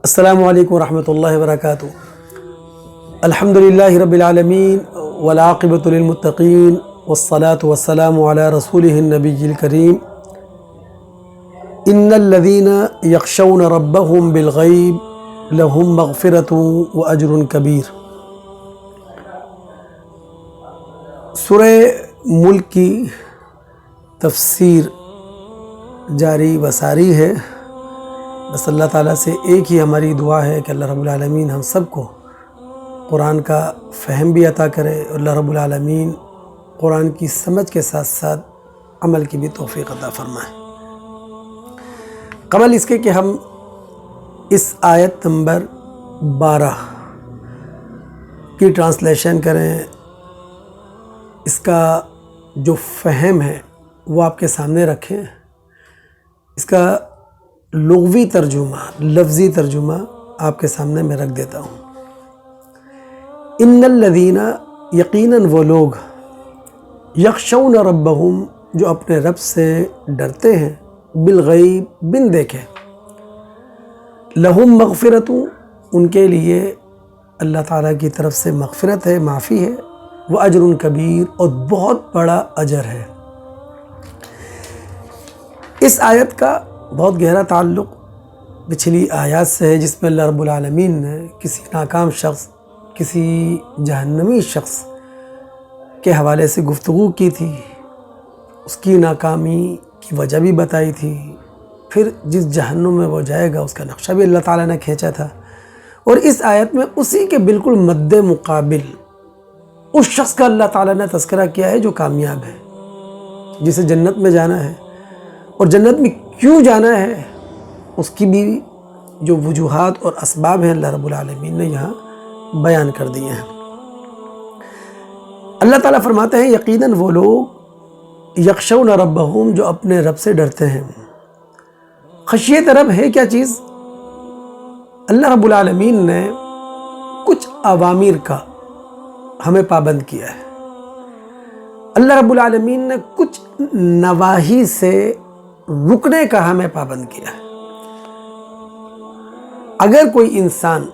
السلام علیکم ورحمۃ اللہ وبرکاتہ۔ الحمد للہ رب العالمین والعاقبۃ للمتقین والصلاة والسلام علی رسولہ النبی الکریم۔ ان الذین یخشون ربهم بالغیب لہم مغفرۃ واجر کبیر۔ سورہ ملک کی تفسیر جاری و ساری ہے۔ بس اللہ تعالیٰ سے ایک ہی ہماری دعا ہے کہ اللہ رب العالمین ہم سب کو قرآن کا فہم بھی عطا کرے، اور اللہ رب العالمین قرآن کی سمجھ کے ساتھ ساتھ عمل کی بھی توفیق عطا فرمائے۔ قبل اس کے کہ ہم اس آیت نمبر 12 کی ٹرانسلیشن کریں، اس کا جو فہم ہے وہ آپ کے سامنے رکھیں۔ اس کا لغوی ترجمہ، لفظی ترجمہ آپ کے سامنے میں رکھ دیتا ہوں۔ ان الذین، یقیناً وہ لوگ، یخشون ربہم، جو اپنے رب سے ڈرتے ہیں، بالغیب، بن دیکھے، لہم مغفرۃ، ان کے لیے اللہ تعالیٰ کی طرف سے مغفرت ہے، معافی ہے، واجر کبیر، اور بہت بڑا اجر ہے۔ اس آیت کا بہت گہرا تعلق پچھلی آیات سے ہے، جس میں اللہ رب العالمین نے کسی ناکام شخص، کسی جہنمی شخص کے حوالے سے گفتگو کی تھی، اس کی ناکامی کی وجہ بھی بتائی تھی، پھر جس جہنم میں وہ جائے گا اس کا نقشہ بھی اللہ تعالیٰ نے کھینچا تھا۔ اور اس آیت میں اسی کے بالکل مد مقابل اس شخص کا اللہ تعالیٰ نے تذکرہ کیا ہے جو کامیاب ہے، جسے جنت میں جانا ہے، اور جنت میں کیوں جانا ہے اس کی بھی جو وجوہات اور اسباب ہیں اللہ رب العالمین نے یہاں بیان کر دیے ہیں۔ اللہ تعالیٰ فرماتے ہیں یقیناً وہ لوگ، یخشون ربہم، جو اپنے رب سے ڈرتے ہیں۔ خشیت رب ہے کیا چیز؟ اللہ رب العالمین نے کچھ اوامر کا ہمیں پابند کیا ہے، اللہ رب العالمین نے کچھ نواہی سے رکنے کا ہمیں پابند کیا ہے۔ اگر کوئی انسان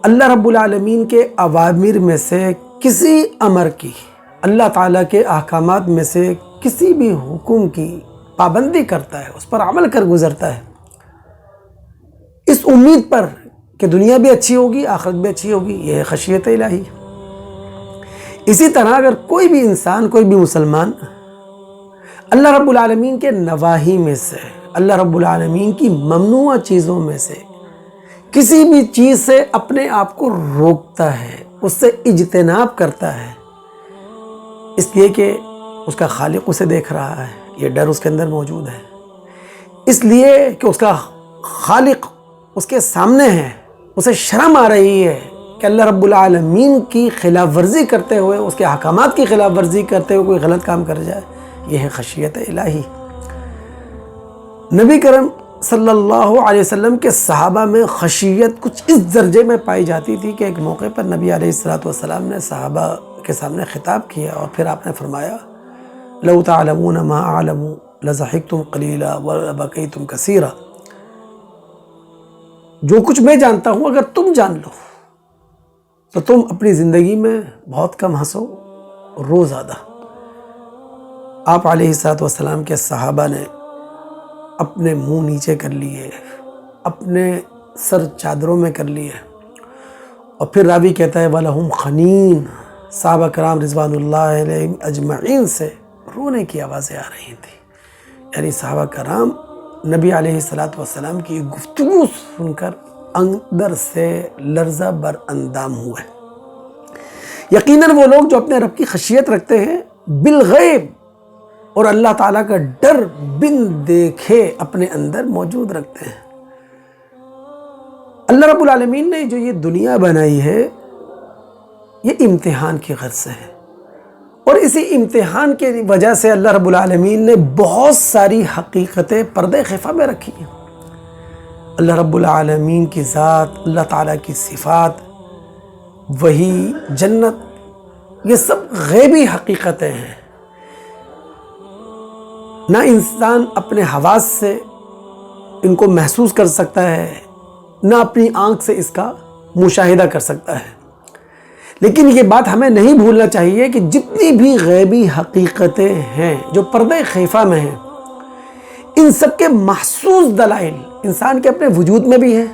اللہ رب العالمین کے اوامر میں سے کسی امر کی، اللہ تعالیٰ کے احکامات میں سے کسی بھی حکم کی پابندی کرتا ہے، اس پر عمل کر گزرتا ہے، اس امید پر کہ دنیا بھی اچھی ہوگی، آخرت بھی اچھی ہوگی، یہ ہے خشیت الہی۔ اسی طرح اگر کوئی بھی انسان، کوئی بھی مسلمان اللہ رب العالمین کے نواہی میں سے، اللہ رب العالمین کی ممنوع چیزوں میں سے کسی بھی چیز سے اپنے آپ کو روکتا ہے، اس سے اجتناب کرتا ہے، اس لیے کہ اس کا خالق اسے دیکھ رہا ہے، یہ ڈر اس کے اندر موجود ہے، اس لیے کہ اس کا خالق اس کے سامنے ہے، اسے شرم آ رہی ہے کہ اللہ رب العالمین کی خلاف ورزی کرتے ہوئے، اس کے احکامات کی خلاف ورزی کرتے ہوئے کوئی غلط کام کر جائے، یہ ہے خشیت الہی۔ نبی کرم صلی اللہ علیہ وسلم کے صحابہ میں خشیت کچھ اس درجے میں پائی جاتی تھی کہ ایک موقع پر نبی علیہ السلام نے صحابہ کے سامنے خطاب کیا، اور پھر آپ نے فرمایا لو تعلمون ما اعلم لضحکتم قلیلا ولبکیتم کثیرا، جو کچھ میں جانتا ہوں اگر تم جان لو تو تم اپنی زندگی میں بہت کم ہنسو، رو زیادہ۔ آپ علیہ السلام کے صحابہ نے اپنے منہ نیچے کر لیے، اپنے سر چادروں میں کر لیے، اور پھر راوی کہتا ہے وَلَهُمْ خَنِين، صحابہ کرام رضوان اللہ علیہم اجمعین سے رونے کی آوازیں آ رہی تھیں، یعنی صحابہ کرام نبی علیہ السلام کی گفتگو سن کر اندر سے لرزہ بر اندام ہوئے۔ یقیناً وہ لوگ جو اپنے رب کی خشیت رکھتے ہیں بالغیب، اور اللہ تعالیٰ کا ڈر بن دیکھے اپنے اندر موجود رکھتے ہیں۔ اللہ رب العالمین نے جو یہ دنیا بنائی ہے، یہ امتحان کی غرض سے ہے، اور اسی امتحان کی وجہ سے اللہ رب العالمین نے بہت ساری حقیقتیں پردے خفا میں رکھی ہیں۔ اللہ رب العالمین کی ذات، اللہ تعالیٰ کی صفات، وہی، جنت، یہ سب غیبی حقیقتیں ہیں، نہ انسان اپنے حواس سے ان کو محسوس کر سکتا ہے، نہ اپنی آنکھ سے اس کا مشاہدہ کر سکتا ہے۔ لیکن یہ بات ہمیں نہیں بھولنا چاہیے کہ جتنی بھی غیبی حقیقتیں ہیں جو پردہ خیفہ میں ہیں، ان سب کے محسوس دلائل انسان کے اپنے وجود میں بھی ہیں،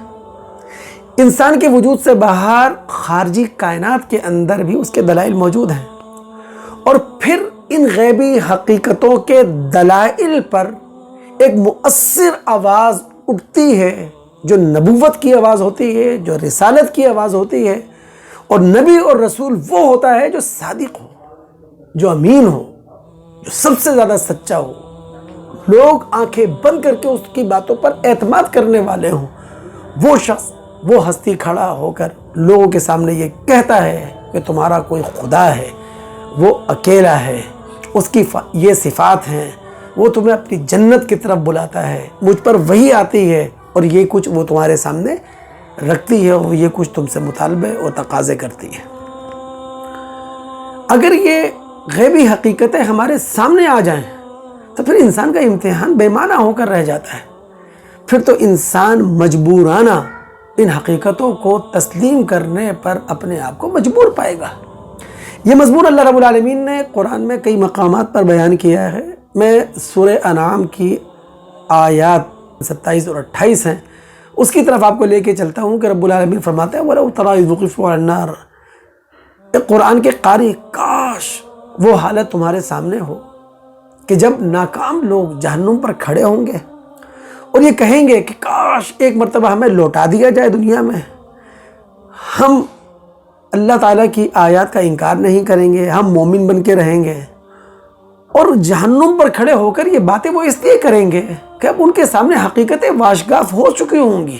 انسان کے وجود سے باہر خارجی کائنات کے اندر بھی اس کے دلائل موجود ہیں، اور پھر ان غیبی حقیقتوں کے دلائل پر ایک مؤثر آواز اٹھتی ہے جو نبوت کی آواز ہوتی ہے، جو رسالت کی آواز ہوتی ہے، اور نبی اور رسول وہ ہوتا ہے جو صادق ہو، جو امین ہو، جو سب سے زیادہ سچا ہو، لوگ آنکھیں بند کر کے اس کی باتوں پر اعتماد کرنے والے ہوں۔ وہ شخص، وہ ہستی کھڑا ہو کر لوگوں کے سامنے یہ کہتا ہے کہ تمہارا کوئی خدا ہے، وہ اکیلا ہے، اس کی یہ صفات ہیں، وہ تمہیں اپنی جنت کی طرف بلاتا ہے، مجھ پر وحی آتی ہے اور یہ کچھ وہ تمہارے سامنے رکھتی ہے، اور یہ کچھ تم سے مطالبے اور تقاضے کرتی ہے۔ اگر یہ غیبی حقیقتیں ہمارے سامنے آ جائیں تو پھر انسان کا امتحان بے معنی ہو کر رہ جاتا ہے۔ پھر تو انسان مجبورانہ ان حقیقتوں کو تسلیم کرنے پر اپنے آپ کو مجبور پائے گا۔ یہ مضمون اللہ رب العالمین نے قرآن میں کئی مقامات پر بیان کیا ہے۔ میں سورہ انعام کی آیات 27 اور 28 ہیں، اس کی طرف آپ کو لے کے چلتا ہوں کہ رب العالمین فرماتے ہیں وَلَوْ تَرَىٰ إِذْ وُقِفُوا عَلَى النَّارِ۔ اے قرآن کے قاری، کاش وہ حالت تمہارے سامنے ہو کہ جب ناکام لوگ جہنم پر کھڑے ہوں گے اور یہ کہیں گے کہ کاش ایک مرتبہ ہمیں لوٹا دیا جائے دنیا میں، ہم اللہ تعالیٰ کی آیات کا انکار نہیں کریں گے، ہم مومن بن کے رہیں گے۔ اور جہنم پر کھڑے ہو کر یہ باتیں وہ اس لیے کریں گے کہ اب ان کے سامنے حقیقتیں واشگاف ہو چکی ہوں گی،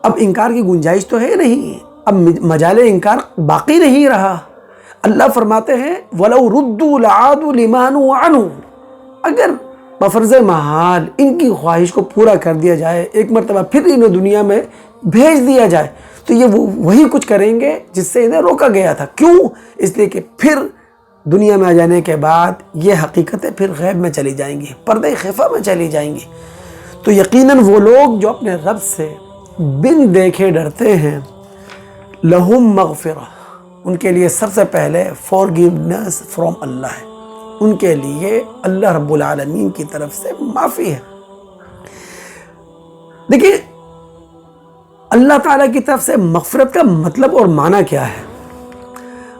اب انکار کی گنجائش تو ہے نہیں، اب مجال انکار باقی نہیں رہا۔ اللہ فرماتے ہیں وَلَوْ رُدُّوا لَعَادُوا لِمَا نُهُوا عَنْهُ، اگر بفرض محال ان کی خواہش کو پورا کر دیا جائے، ایک مرتبہ پھر انہیں دنیا میں بھیج دیا جائے، تو یہ وہی کچھ کریں گے جس سے انہیں روکا گیا تھا۔ کیوں؟ اس لیے کہ پھر دنیا میں آ جانے کے بعد یہ حقیقتیں پھر غیب میں چلی جائیں گی، پردہ خفا میں چلی جائیں گی۔ تو یقیناً وہ لوگ جو اپنے رب سے بن دیکھے ڈرتے ہیں، لہم مغفرہ، ان کے لیے سب سے پہلے فارگیونیس فرام اللہ ہے، ان کے لیے اللہ رب العالمین کی طرف سے معافی ہے۔ دیکھیے اللہ تعالیٰ کی طرف سے مغفرت کا مطلب اور معنی کیا ہے؟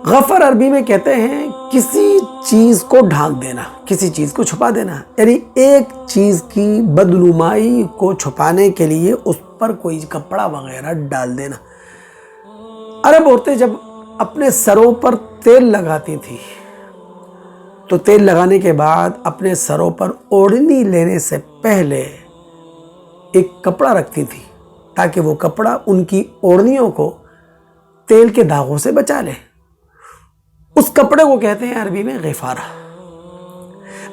غفر عربی میں کہتے ہیں کسی چیز کو ڈھانک دینا، کسی چیز کو چھپا دینا، یعنی ایک چیز کی بدنمائی کو چھپانے کے لیے اس پر کوئی کپڑا وغیرہ ڈال دینا۔ عرب عورتیں جب اپنے سروں پر تیل لگاتی تھی تو تیل لگانے کے بعد اپنے سروں پر اوڑھنی لینے سے پہلے ایک کپڑا رکھتی تھی تاکہ وہ کپڑا ان کی اوڑھنیوں کو تیل کے داغوں سے بچا لے۔ اس کپڑے کو کہتے ہیں عربی میں غفارہ۔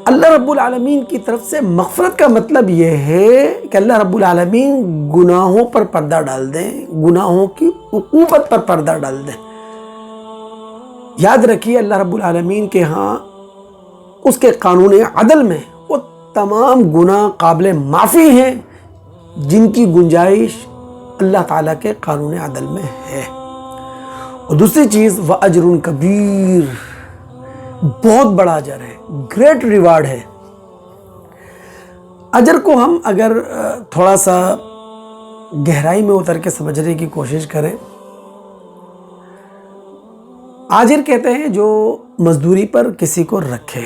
اللہ رب العالمین کی طرف سے مغفرت کا مطلب یہ ہے کہ اللہ رب العالمین گناہوں پر پردہ ڈال دیں، گناہوں کی عقوبت پر پردہ ڈال دیں۔ یاد رکھیے اللہ رب العالمین کے ہاں اس کے قانون عدل میں وہ تمام گناہ قابل معافی ہیں جن کی گنجائش اللہ تعالیٰ کے قانون عدل میں ہے۔ اور دوسری چیز وَأَجْرٌ کبیر، بہت بڑا اجر ہے، گریٹ ریوارڈ ہے۔ اجر کو ہم اگر تھوڑا سا گہرائی میں اتر کے سمجھنے کی کوشش کریں، آجر کہتے ہیں جو مزدوری پر کسی کو رکھے،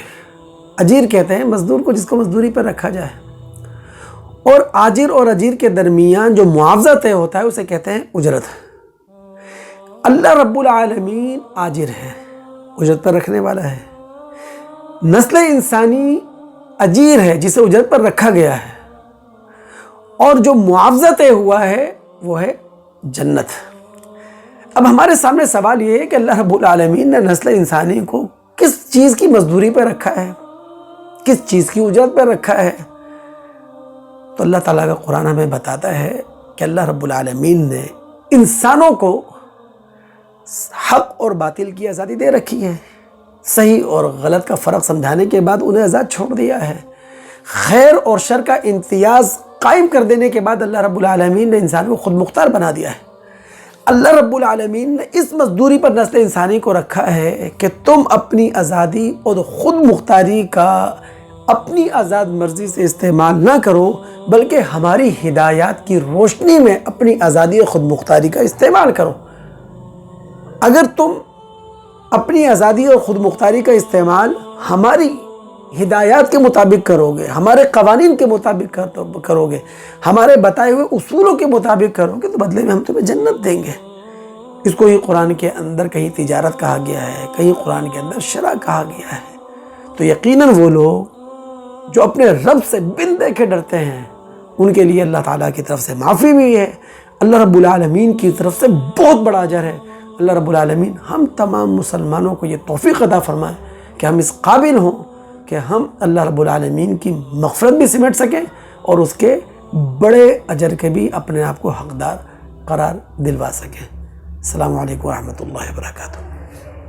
اجیر کہتے ہیں مزدور کو جس کو مزدوری پر رکھا جائے، اور آجر اور اجیر کے درمیان جو معاوضہ طے ہوتا ہے اسے کہتے ہیں اجرت۔ اللہ رب العالمین آجر ہے، اجرت پر رکھنے والا ہے، نسل انسانی اجیر ہے جسے اجرت پر رکھا گیا ہے، اور جو معاوضہ طے ہوا ہے وہ ہے جنت۔ اب ہمارے سامنے سوال یہ ہے کہ اللہ رب العالمین نے نسل انسانی کو کس چیز کی مزدوری پہ رکھا ہے، کس چیز کی اجرت پہ رکھا ہے؟ تو اللہ تعالیٰ کا قرآن ہمیں بتاتا ہے کہ اللہ رب العالمین نے انسانوں کو حق اور باطل کی آزادی دے رکھی ہے، صحیح اور غلط کا فرق سمجھانے کے بعد انہیں آزاد چھوڑ دیا ہے، خیر اور شر کا امتیاز قائم کر دینے کے بعد اللہ رب العالمین نے انسان کو خود مختار بنا دیا ہے۔ اللہ رب العالمین نے اس مزدوری پر نسل انسانی کو رکھا ہے کہ تم اپنی آزادی اور خود مختاری کا اپنی آزاد مرضی سے استعمال نہ کرو، بلکہ ہماری ہدایات کی روشنی میں اپنی آزادی اور خود مختاری کا استعمال کرو۔ اگر تم اپنی آزادی اور خود مختاری کا استعمال ہماری ہدایات کے مطابق کرو گے، ہمارے قوانین کے مطابق کرو گے، ہمارے بتائے ہوئے اصولوں کے مطابق کرو گے، تو بدلے میں ہم تمہیں جنت دیں گے۔ اس کو ہی قرآن کے اندر کہیں تجارت کہا گیا ہے، کہیں قرآن کے اندر شرع کہا گیا ہے۔ تو یقیناً وہ لوگ جو اپنے رب سے بن دیکھے ڈرتے ہیں، ان کے لیے اللہ تعالیٰ کی طرف سے معافی بھی ہے، اللہ رب العالمین کی طرف سے بہت بڑا اجر ہے۔ اللہ رب العالمین ہم تمام مسلمانوں کو یہ توفیق عطا فرمائے کہ ہم اس قابل ہوں کہ ہم اللہ رب العالمین کی مغفرت بھی سمیٹ سکیں اور اس کے بڑے اجر کے بھی اپنے آپ کو حقدار قرار دلوا سکیں۔ السلام علیکم ورحمۃ اللہ وبرکاتہ۔